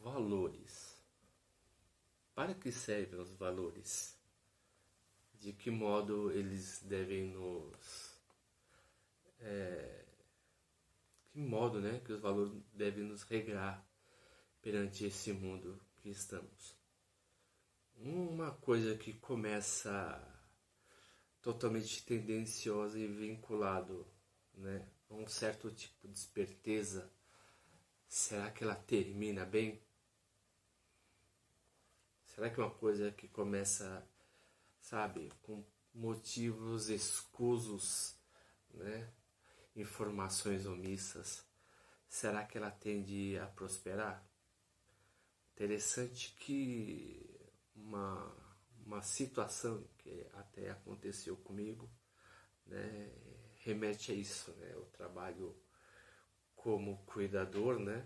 valores. Para que servem os valores? De que modo eles devem nos... que modo, né, que os valores devem nos regrar perante esse mundo que estamos? Uma coisa que começa totalmente tendenciosa e vinculado, né, a um certo tipo de esperteza, será que ela termina bem? Será que uma coisa que começa, sabe, com motivos escusos, né, informações omissas, será que ela tende a prosperar? Interessante que uma situação que até aconteceu comigo, né, remete a isso, né? Eu trabalho como cuidador, né?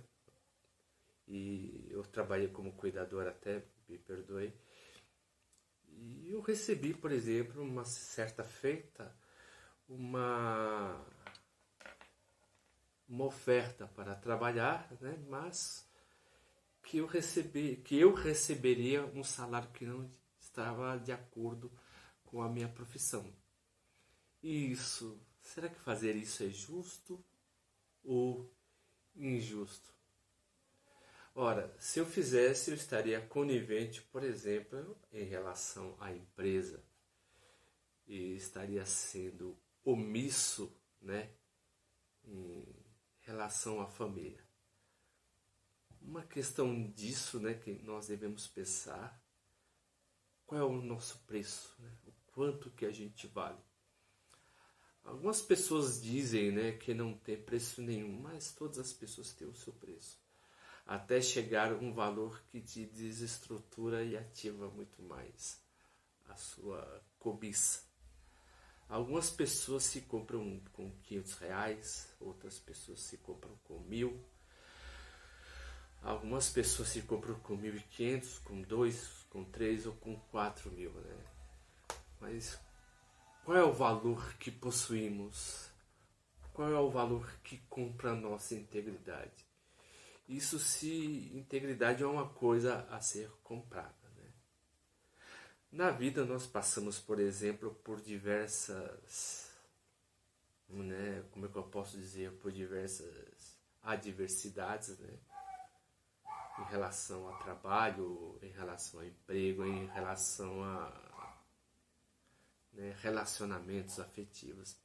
E eu trabalhei como cuidador até, me perdoe. E eu recebi, por exemplo, uma certa feita, uma oferta para trabalhar, né? Mas que eu receberia um salário que não estava de acordo com a minha profissão. E isso, será que fazer isso é justo ou injusto? Ora, se eu fizesse, eu estaria conivente, por exemplo, em relação à empresa, e estaria sendo omisso, né, em relação à família. Uma questão disso, né, que nós devemos pensar, qual é o nosso preço, né? O quanto que a gente vale. Algumas pessoas dizem, né, que não tem preço nenhum, mas todas as pessoas têm o seu preço. Até chegar a um valor que te desestrutura e ativa muito mais a sua cobiça. Algumas pessoas se compram com R$500, outras pessoas se compram com 1.000. Algumas pessoas se compram com 1.500, com 2, com 3 ou com 4.000, né? Mas qual é o valor que possuímos? Qual é o valor que compra a nossa integridade? Isso se integridade é uma coisa a ser comprada, né? Na vida nós passamos, por exemplo, por diversas, né, como é que eu posso dizer, por diversas adversidades, né? Em relação ao trabalho, em relação ao emprego, em relação a, né, relacionamentos afetivos.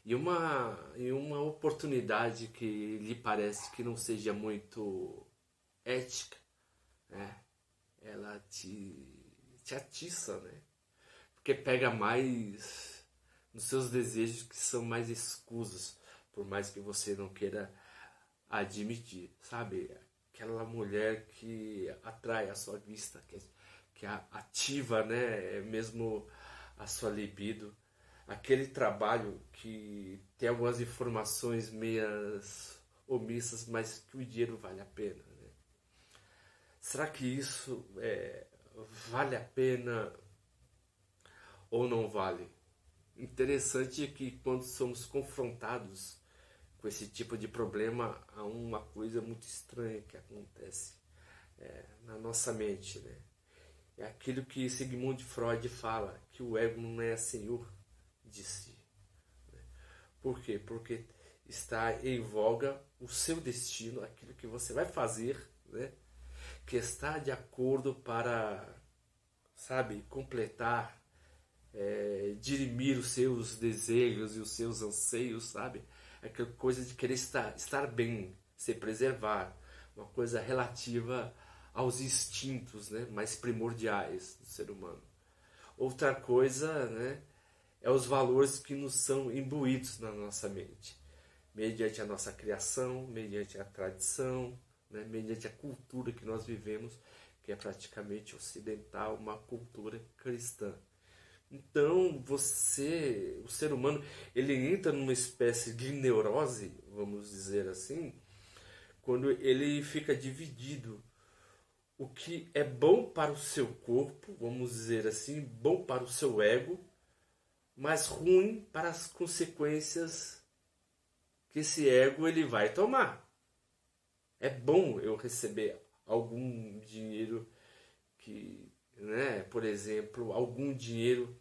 E uma oportunidade que lhe parece que não seja muito ética, né? Ela te atiça, né? Porque pega mais nos seus desejos que são mais escusos, por mais que você não queira admitir, sabe? Aquela mulher que atrai a sua vista, que ativa, né, mesmo a sua libido. Aquele trabalho que tem algumas informações meias omissas, mas que o dinheiro vale a pena, né? Será que isso vale a pena ou não vale? Interessante é que quando somos confrontados com esse tipo de problema, há uma coisa muito estranha que acontece na nossa mente, né? É aquilo que Sigmund Freud fala, que o ego não é senhor de si. Né? Por quê? Porque está em voga o seu destino, aquilo que você vai fazer, né? Que está de acordo para, sabe, completar, dirimir os seus desejos e os seus anseios, sabe? Aquela coisa de querer estar bem, se preservar, uma coisa relativa aos instintos, né, mais primordiais do ser humano. Outra coisa, né, é os valores que nos são imbuídos na nossa mente, mediante a nossa criação, mediante a tradição, né, mediante a cultura que nós vivemos, que é praticamente ocidental, uma cultura cristã. Então, o ser humano, ele entra numa espécie de neurose, vamos dizer assim, quando ele fica dividido. O que é bom para o seu corpo, vamos dizer assim, bom para o seu ego, mas ruim para as consequências que esse ego ele vai tomar. É bom eu receber algum dinheiro que, né, por exemplo, algum dinheiro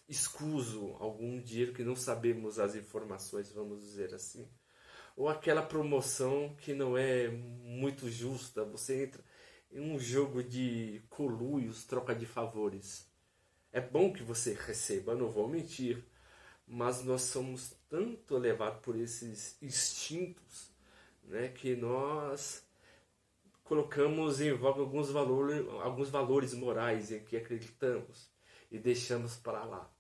escuso, algum dinheiro que não sabemos as informações, vamos dizer assim, ou aquela promoção que não é muito justa, você entra em um jogo de conluios, troca de favores. É bom que você receba, não vou mentir, mas nós somos tanto levados por esses instintos, né, que nós colocamos em voga alguns valores morais em que acreditamos e deixamos para lá.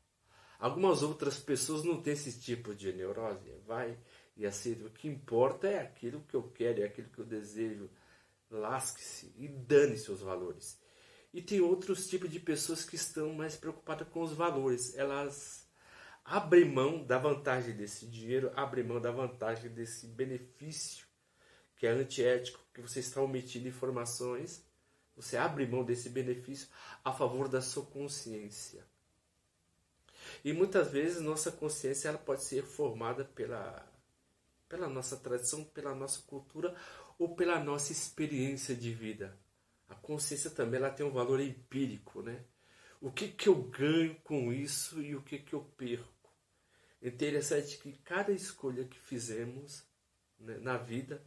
Algumas outras pessoas não têm esse tipo de neurose, vai e aceita. O que importa é aquilo que eu quero, é aquilo que eu desejo. Lasque-se e dane seus valores. E tem outros tipos de pessoas que estão mais preocupadas com os valores. Elas abrem mão da vantagem desse dinheiro, abrem mão da vantagem desse benefício que é antiético, que você está omitindo informações. Você abre mão desse benefício a favor da sua consciência. E muitas vezes nossa consciência ela pode ser formada pela nossa tradição, pela nossa cultura ou pela nossa experiência de vida. A consciência também ela tem um valor empírico, né? O que eu ganho com isso e o que eu perco. Interessante que cada escolha que fizemos, né, na vida,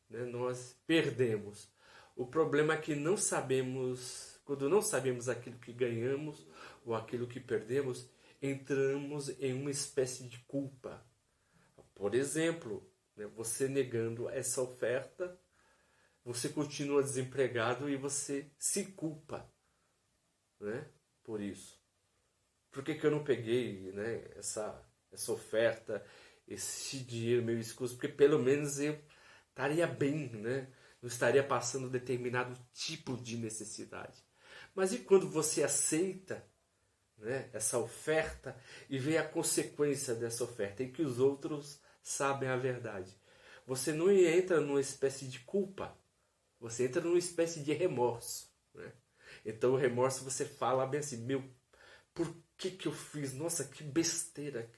né, nós perdemos. O problema é que não sabemos, quando não sabemos aquilo que ganhamos ou aquilo que perdemos, entramos em uma espécie de culpa. Por exemplo, né, você negando essa oferta, você continua desempregado e você se culpa, né, por isso. Por que eu não peguei, né, essa oferta, esse dinheiro meio escuso? Porque pelo menos eu estaria bem, né? Não estaria passando determinado tipo de necessidade. Mas e quando você aceita, né, essa oferta e vê a consequência dessa oferta e que os outros sabem a verdade? Você não entra numa espécie de culpa, você entra numa espécie de remorso, né? Então o remorso você fala bem assim, meu, por que eu fiz? Nossa, que besteira.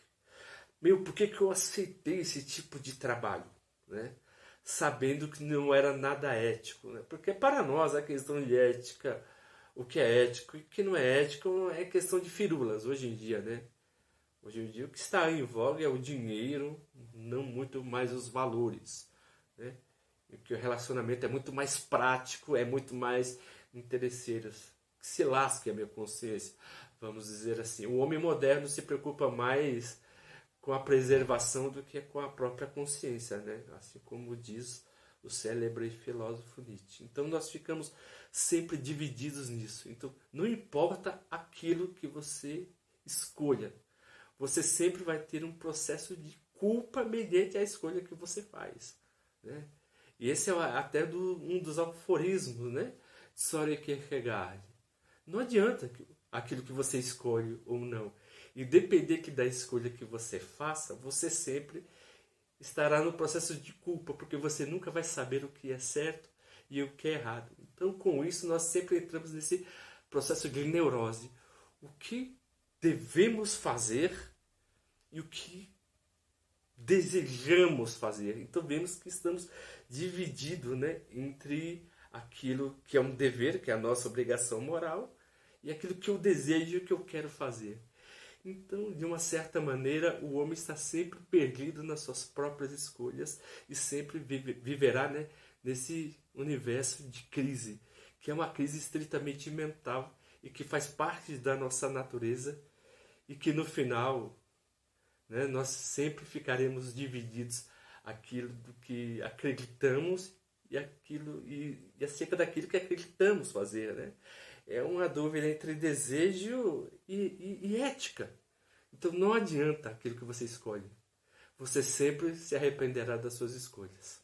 Meu, por que eu aceitei esse tipo de trabalho, né? Sabendo que não era nada ético, né? Porque para nós a questão de ética, o que é ético e o que não é ético é questão de firulas hoje em dia, né? Hoje em dia o que está em voga é o dinheiro, não muito mais os valores, né? E que o relacionamento é muito mais prático, é muito mais interesseiro. Que se lasque a minha consciência, vamos dizer assim. O homem moderno se preocupa mais com a preservação do que com a própria consciência, né? Assim como diz o célebre filósofo Nietzsche. Então nós ficamos sempre divididos nisso. Então não importa aquilo que você escolha, você sempre vai ter um processo de culpa mediante a escolha que você faz, né? E esse é até um dos aforismos, né, de Søren Kierkegaard. Não adianta aquilo que você escolhe ou não. Independente da escolha que você faça, você sempre estará no processo de culpa, porque você nunca vai saber o que é certo e o que é errado. Então, com isso, nós sempre entramos nesse processo de neurose. O que devemos fazer e o que desejamos fazer. Então, vemos que estamos divididos, né, entre aquilo que é um dever, que é a nossa obrigação moral, e aquilo que eu desejo e que eu quero fazer. Então, de uma certa maneira, o homem está sempre perdido nas suas próprias escolhas e sempre viverá, né, nesse universo de crise, que é uma crise estritamente mental e que faz parte da nossa natureza e que no final, né, nós sempre ficaremos divididos aquilo do que acreditamos e acerca daquilo que acreditamos fazer, né? É uma dúvida entre desejo e ética. Então não adianta aquilo que você escolhe. Você sempre se arrependerá das suas escolhas.